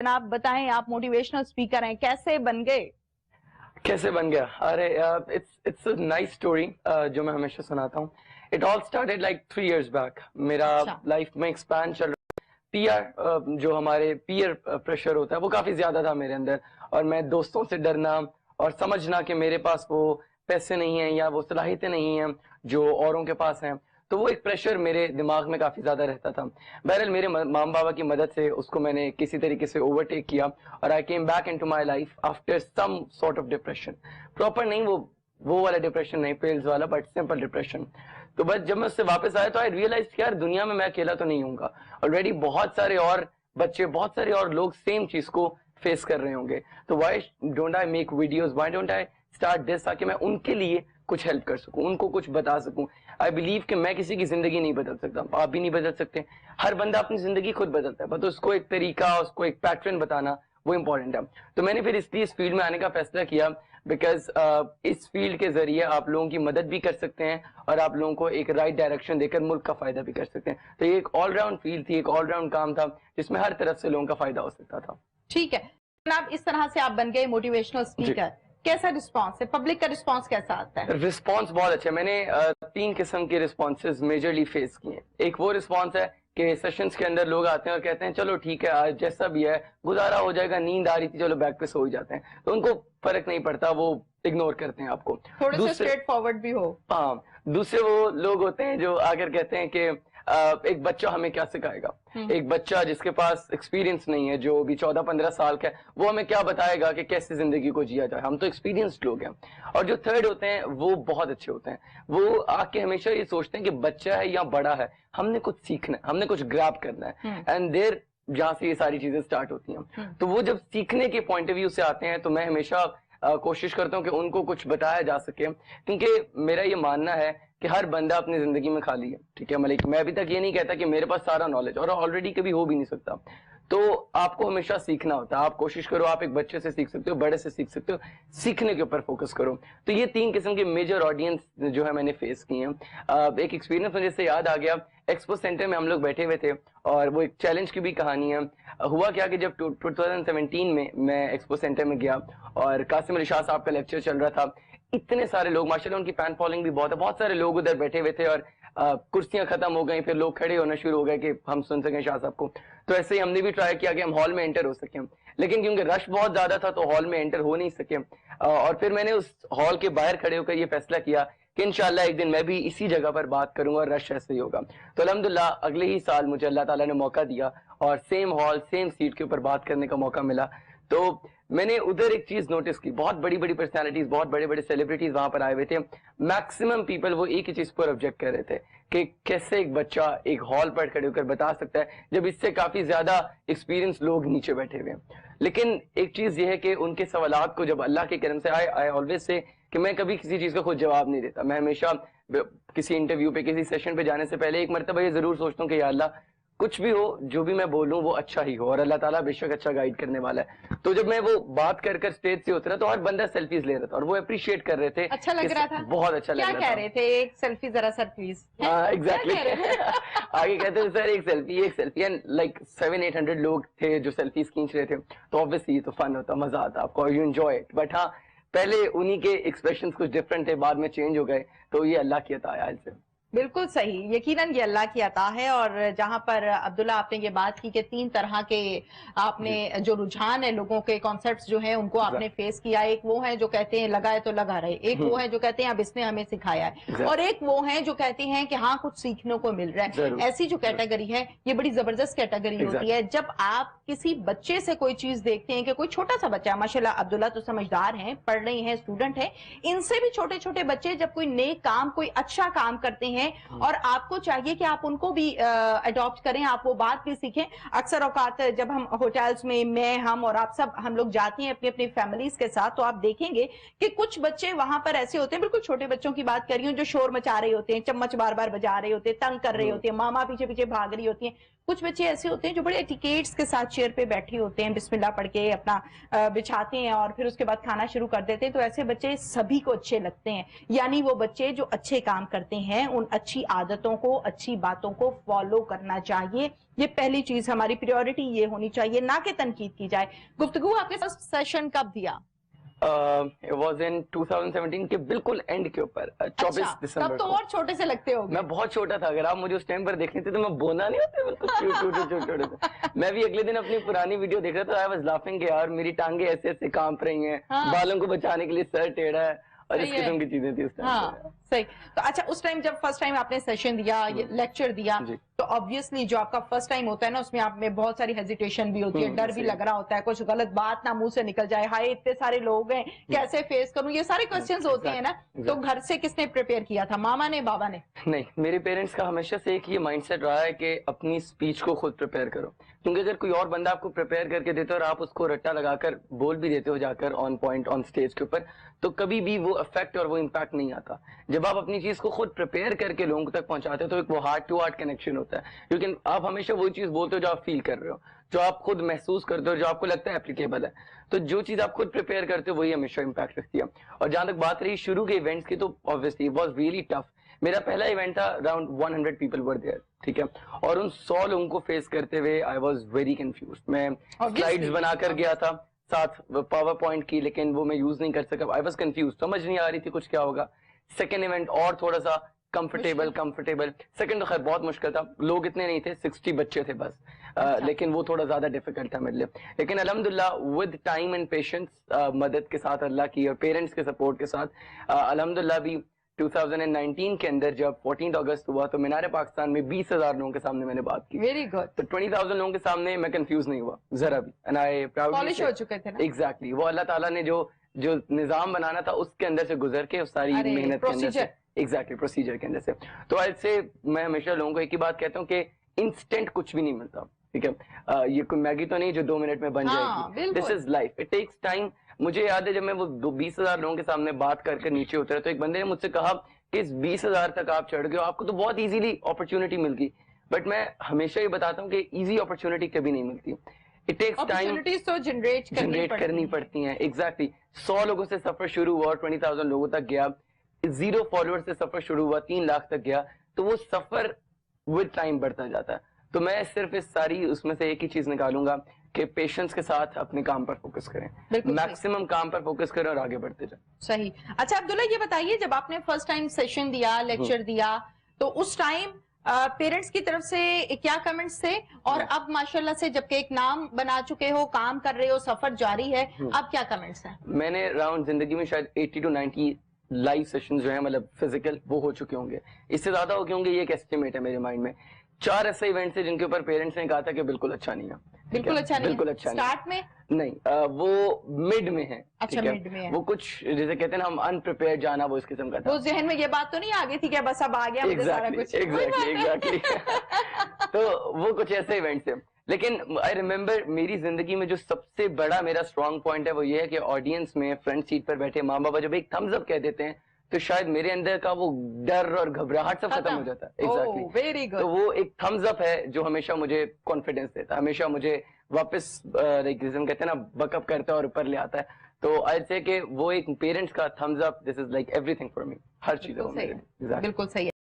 जनाब बताएं, आप मोटिवेशनल स्पीकर हैं, कैसे बन गए? कैसे बन गया? अरे इट्स अ नाइस स्टोरी जो मैं हमेशा सुनाता हूँ. It all started like 3 years back. मेरा लाइफ में एक्सपैंड चल रहा. पीआर जो हमारे पीयर प्रेशर होता है वो काफी ज्यादा था मेरे अंदर, और मैं दोस्तों से डरना और समझना कि मेरे पास वो पैसे नहीं हैं या वो सलाहियतें नहीं हैं जो औरों के पास हैं, तो वो एक प्रेशर मेरे दिमाग में काफी ज्यादा रहता था. बहरहाल मेरे माम बाबा की मदद से उसको मैंने किसी तरीके से ओवरटेक किया और I came back into my life after some sort of depression. Proper नहीं, वो वाला डिप्रेशन नहीं, पेल्स वाला, बट सिंपल डिप्रेशन. तो बस जब मैं उससे वापस आया तो आई रियलाइज कि यार दुनिया में मैं अकेला तो नहीं हूँगा. ऑलरेडी बहुत सारे और बच्चे, बहुत सारे और लोग सेम चीज को फेस कर रहे होंगे. तो why don't I make videos, why don't I start this, ताकि मैं उनके लिए कुछ हेल्प कर सकूं, उनको कुछ बता सकूं. आई बिलीव कि मैं किसी की जिंदगी नहीं बदल सकता, आप भी नहीं बदल सकते. हर बंदा अपनी जिंदगी खुद बदलता है, बस उसको एक तरीका, उसको एक पैटर्न बताना वो इंपॉर्टेंट है. तो मैंने फिर इसलिए इस फील्ड में आने का फैसला किया बिकॉज इस फील्ड के जरिए आप लोगों की मदद भी कर सकते हैं और आप लोगों को एक राइट डायरेक्शन देकर मुल्क का फायदा भी कर सकते हैं. तो ये एक ऑलराउंड फील्ड थी, एक ऑलराउंड काम था जिसमें हर तरफ से लोगों का फायदा हो सकता था. ठीक है जनाब, इस तरह से आप बन गए मोटिवेशनल स्पीकर. कैसा रिस्पांस है, पब्लिक का रिस्पांस कैसा आता है? रिस्पांस बहुत अच्छा है. मैंने 3 किस्म के रिस्पांसेस मेजरली फेस किए. एक वो रिस्पांस है कि सेशंस के अंदर लोग आते हैं और कहते हैं चलो ठीक है आज जैसा भी है गुजारा हो जाएगा, नींद आ रही थी चलो बैक पे सो ही जाते हैं. तो उनको फर्क नहीं पड़ता, वो इग्नोर करते हैं आपको. थोड़े से स्ट्रेट फॉरवर्ड भी हो. हाँ, दूसरे वो लोग होते हैं जो आकर कहते हैं कि एक बच्चा हमें क्या सिखाएगा, एक बच्चा जिसके पास एक्सपीरियंस नहीं है, जो भी 14-15 साल का है, वो हमें क्या बताएगा कि कैसे जिंदगी को जिया जाए, हम तो एक्सपीरियंस्ड लोग हैं. और जो थर्ड होते हैं वो बहुत अच्छे होते हैं. वो आके हमेशा ये सोचते हैं कि बच्चा है या बड़ा है, हमने कुछ सीखना है, हमने कुछ ग्रैब करना है. एंड देर जहाँ से ये सारी चीजें स्टार्ट होती हैं. तो वो जब सीखने के पॉइंट ऑफ व्यू से आते हैं तो मैं हमेशा कोशिश करता हूँ कि उनको कुछ बताया जा सके, क्योंकि मेरा ये मानना है कि हर बंदा अपनी जिंदगी में खाली है. ठीक है मलिक, मैं अभी तक ये नहीं कहता कि मेरे पास सारा नॉलेज, और ऑलरेडी कभी हो भी नहीं सकता. तो आपको हमेशा सीखना होता है. आप कोशिश करो, आप एक बच्चे से सीख सकते हो, बड़े से सीख सकते हो, सीखने के ऊपर फोकस करो. तो ये 3 किस्म के मेजर ऑडियंस जो है मैंने फेस किए हैं. एक एक्सपीरियंस मुझे से याद आ गया. एक्सपो सेंटर में हम लोग बैठे हुए थे और वो एक चैलेंज की भी कहानी है. हुआ क्या कि जब 2017 में मैं एक्सपो सेंटर में गया और कासिम अली शाह साहब का लेक्चर चल रहा था. इतने सारे लोग, माशाल्लाह उनकी फैन फॉलोइंग भी बहुत है, बहुत सारे लोग उधर बैठे हुए थे और कुर्सियां खत्म हो गई, फिर लोग खड़े होना शुरू हो गए कि हम सुन सकें शाह साहब को. तो ऐसे ही हमने भी ट्राई किया कि हम हॉल में एंटर हो सकें, लेकिन क्योंकि रश बहुत ज्यादा था तो हॉल में एंटर हो नहीं सके. और फिर मैंने उस हॉल के बाहर खड़े होकर ये फैसला किया कि इंशाल्लाह एक दिन मैं भी इसी जगह पर बात करूंगा और रश ऐसे ही होगा. तो अल्हम्दुलिल्लाह अगले ही साल मुझे अल्लाह ताला ने मौका दिया और सेम हॉल सेम सीट के ऊपर बात करने का मौका मिला. तो मैंने उधर एक चीज नोटिस की, बहुत बड़ी बड़ी पर्सनालिटीज, बहुत बड़े बड़े सेलिब्रिटीज वहां पर आए हुए थे. मैक्सिमम पीपल वो एक ही चीज पर ऑब्जेक्ट कर रहे थे कि कैसे एक बच्चा एक हॉल पर खड़े होकर बता सकता है जब इससे काफी ज्यादा एक्सपीरियंस लोग नीचे बैठे हुए हैं. लेकिन एक चीज ये है कि उनके सवालात को जब अल्लाह के करम से आई ऑलवेज से कि मैं कभी किसी चीज का खुद जवाब नहीं देता. मैं हमेशा किसी इंटरव्यू पे, किसी सेशन पे जाने से पहले एक मरतबा ये जरूर सोचता हूँ कि या अल्लाह कुछ भी हो, जो भी मैं बोलूं वो अच्छा ही हो, और अल्लाह ताला बेशक अच्छा गाइड करने वाला है. तो जब मैं वो बात कर कर स्टेज से उतरा तो हर बंदा सेल्फीज ले रहा था और वो अप्रिशिएट कर रहे थे. अच्छा लग रहा था, बहुत अच्छा लग रहा था. क्या कह रहे थे? एक सेल्फी जरा सर प्लीज. हाँ एग्जैक्टली. आगे कहते थे सर एक सेल्फी, एंड लाइक 700-800 लोग थे जो सेल्फीज खींच रहे थे. तो ऑब्वियसली तो फन होता, मजा आता आपको, यू एंजॉय इट. बट हाँ, पहले उन्हीं के एक्सप्रेशंस कुछ डिफरेंट थे, बाद में चेंज हो गए. तो ये अल्लाह की अता है से. बिल्कुल सही, यकीनन ये अल्लाह की अता है. और जहां पर अब्दुल्ला आपने ये बात की कि 3 तरह के आपने जो रुझान है, लोगों के कॉन्सेप्ट्स जो है उनको आपने फेस किया. एक वो है जो कहते हैं लगाए तो लगा रहे, एक वो है जो कहते हैं अब इसने हमें सिखाया है, और एक वो है जो कहते हैं कि हाँ कुछ सीखने को मिल रहा है. ऐसी जो कैटेगरी है ये बड़ी जबरदस्त कैटेगरी होती है. जब आप किसी बच्चे से कोई चीज देखते हैं कि कोई छोटा सा बच्चा, माशाल्लाह अब्दुल्ला तो समझदार हैं, पढ़ रहे हैं, स्टूडेंट है, इनसे भी छोटे छोटे बच्चे जब कोई नेक काम, कोई अच्छा काम करते हैं और आपको चाहिए कि आप उनको भी अडॉप्ट करें, आप वो बात भी सीखें. अक्सर औकात जब हम होटल्स में हम और आप सब हम लोग जाते हैं अपनी अपनी फैमिलीज के साथ, तो आप देखेंगे कि कुछ बच्चे वहां पर ऐसे होते हैं, बिल्कुल छोटे बच्चों की बात कर रही हूँ, जो शोर मचा रहे होते हैं, चम्मच बार बार बजा रहे होते हैं, तंग कर रहे होते हैं, मामा पीछे पीछे भाग रही होती है. कुछ बच्चे ऐसे होते हैं जो बड़े एटिकेट्स के साथ चेयर पे बैठे होते हैं, बिस्मिल्लाह पढ़ के अपना बिछाते हैं और फिर उसके बाद खाना शुरू कर देते हैं, तो ऐसे बच्चे सभी को अच्छे लगते हैं। यानी वो बच्चे जो अच्छे काम करते हैं, उन अच्छी आदतों को, अच्छी बातों को फॉलो करना चाहिए। ये पहली चीज, हमारी प्रायोरिटी ये होनी चाहिए, ना कि तनकीद की जाए। गुफ्तगू आपके फर्स्ट सेशन कब दिया? It was in 2017 के बिल्कुल एंड के ऊपर, 24 दिसंबर। तब तो और छोटे से लगते हो। मैं बहुत छोटा था, अगर आप मुझे उस टाइम पर देख लेते तो मैं बोना नहीं होता, बिल्कुल छोटे। मैं भी अगले दिन अपनी पुरानी वीडियो देख रहा था, आई वाज लाफिंग कि यार मेरी टांगे ऐसे ऐसे कांप रही हैं, बालों को बचाने के लिए सर टेढ़ा है और इस किस्म की चीजें थी उस टाइम। हाँ, सही। तो अच्छा, उस टाइम जब फर्स्ट टाइम आपने सेशन दिया, लेक्चर दिया, तो ऑब्वियसली जो आपका फर्स्ट टाइम होता है ना, उसमें आप में बहुत सारी हेजिटेशन भी होती है, डर भी लग रहा होता है, कुछ गलत बात ना मुंह से निकल जाए, हाय इतने सारे लोग हैं, कैसे फेस करूं, ये सारे क्वेश्चंस होते हैं ना। तो घर से किसने प्रिपेयर किया था, मामा ने, बाबा ने? नहीं, मेरे पेरेंट्स का हमेशा से एक ये माइंडसेट रहा है कि अपनी स्पीच को खुद प्रिपेयर करो, क्योंकि अगर कोई और बंदा आपको प्रिपेयर करके देते हो और आप उसको रट्टा लगाकर बोल भी देते हो जाकर ऑन पॉइंट ऑन स्टेज के ऊपर, तो कभी भी वो इफेक्ट और वो इम्पैक्ट नहीं आता। जब आप अपनी चीज को खुद प्रिपेयर करके लोगों तक पहुंचाते हो तो एक वो हार्ट टू हार्ट कनेक्शन होता है, क्योंकि आप हमेशा वो चीज बोलते हो जो आप फील कर रहे हो, जो आप खुद महसूस करते हो, जो आपको लगता है एप्लीकेबल है। तो जो चीज आप खुद प्रिपेयर करते हो वही हमेशा इम्पैक्ट रखती है। और जहां तक बात रही शुरू के इवेंट्स की, तो obviously it was really tough. मेरा पहला इवेंट था, अराउंड 100 पीपल वर देयर, ठीक है, और उन 100 लोगों को फेस करते हुए आई वाज वेरी कंफ्यूज्ड। मैं स्लाइड्स बनाकर गया था, साथ पावर पॉइंट की, लेकिन वो मैं यूज नहीं कर सका। आई वाज कंफ्यूज, समझ नहीं आ रही थी कुछ क्या होगा। सेकंड इवेंट और थोड़ा सा कंफर्टेबल। सेकंड तो खैर बहुत मुश्किल था, लोग इतने नहीं थे, 60 बच्चे थे बस। लेकिन वो थोड़ा ज्यादा डिफिकल्ट था मेरे लिए। लेकिन अल्हम्दुलिल्लाह विद टाइम एंड पेशेंस, मदद के साथ अल्लाह की और पेरेंट्स के सपोर्ट के साथ, अल्हम्दुलिल्लाह भी 2019 के अंदर जब 14 अगस्त हुआ तो मीनार पाकिस्तान में 20,000 लोगों के सामने मैंने बात की। Very good. तो 20,000 लोगों के सामने मैं कंफ्यूज नहीं हुआ जरा भी, एंड आई प्राउडली पॉलिश हो चुके थे ना। एग्जैक्टली, वो अल्लाह ताला ने जो निजाम बनाना था उसके अंदर से गुजर के, उस सारी मेहनत के अंदर से, एग्जैक्टली प्रोसीजर के अंदर से। तो आज से मैं हमेशा लोगों को एक ही बात कहता हूँ कि इंस्टेंट कुछ भी नहीं मिलता, ठीक है। ये कोई मैगी तो नहीं जो 2 मिनट में बन जाएगी। This is life, it takes time. मुझे याद है जब मैं वो 20,000 लोगों के सामने बात करके नीचे उतरा तो एक बंदे ने मुझसे कहा कि इस 20,000 तक आप चढ़ गए, आपको तो बहुत इजीली अपॉर्चुनिटी मिल गई। बट मैं हमेशा ही बताता हूँ कि इजी अपॉर्चुनिटी कभी नहीं मिलती, इट टेक्स टाइम, तो जनरेट करनी पड़ती हैं। एग्जैक्टली 100 लोगों से सफर शुरू हुआ और 20,000 लोगों तक गया, 0 फॉलोअर से सफर शुरू हुआ 3 लाख तक गया, तो वो सफर विद टाइम बढ़ता जाता है। तो मैं सिर्फ इस सारी उसमें से एक ही चीज निकालूंगा कि पेशेंस के साथ अपने काम पर फोकस करें, मैक्सिमम काम पर फोकस करें और आगे बढ़ते जाएं। सही। अच्छा अब्दुल्ला, ये बताइए, जब आपने फर्स्ट टाइम सेशन दिया, लेक्चर दिया, तो उस टाइम पेरेंट्स की तरफ से क्या कमेंट्स थे? और अब माशाल्लाह से जबकि एक नाम बना चुके हो, काम कर रहे हो, सफर जारी है, अब क्या कमेंट्स हैं? मैंने राउंड जिंदगी में शायद 80 to 90 लाइव सेशन जो है, मतलब फिजिकल, वो हो चुके होंगे, इससे ज्यादा हो गए होंगे, ये एक एस्टिमेट है मेरे माइंड में। 4 ऐसे इवेंट्स है जिनके ऊपर पेरेंट्स ने कहा था कि बिल्कुल अच्छा नहीं है। बिल्कुल अच्छा नहीं, बिल्कुल अच्छा स्टार्ट में नहीं, वो मिड में है। अच्छा, मिड में है। वो कुछ जैसे कहते हैं ना हम अनप्रिपेयर्ड जाना, वो इस किस्म का था। वो जहन में ये बात तो नहीं आ गई थी कि बस अब आ गया मुझे सारा कुछ? एग्जैक्टली तो वो कुछ ऐसे इवेंट्स है। लेकिन आई रिमेम्बर मेरी जिंदगी में जो सबसे बड़ा मेरा स्ट्रॉन्ग पॉइंट है वो ये है कि ऑडियंस में फ्रंट सीट पर बैठे माँ बाबा जब एक थम्स अप कह देते हैं तो शायद मेरे अंदर का वो डर और घबराहट सब खत्म हो जाता है। Exactly, very good. तो वो एक थम्स अप है जो हमेशा मुझे कॉन्फिडेंस देता है, हमेशा मुझे वापस कहते हैं ना बकअप करता है और ऊपर ले आता है। तो आई से कि वो एक पेरेंट्स का thumbs up, this is like everything for me, हर चीज है। बिल्कुल सही है।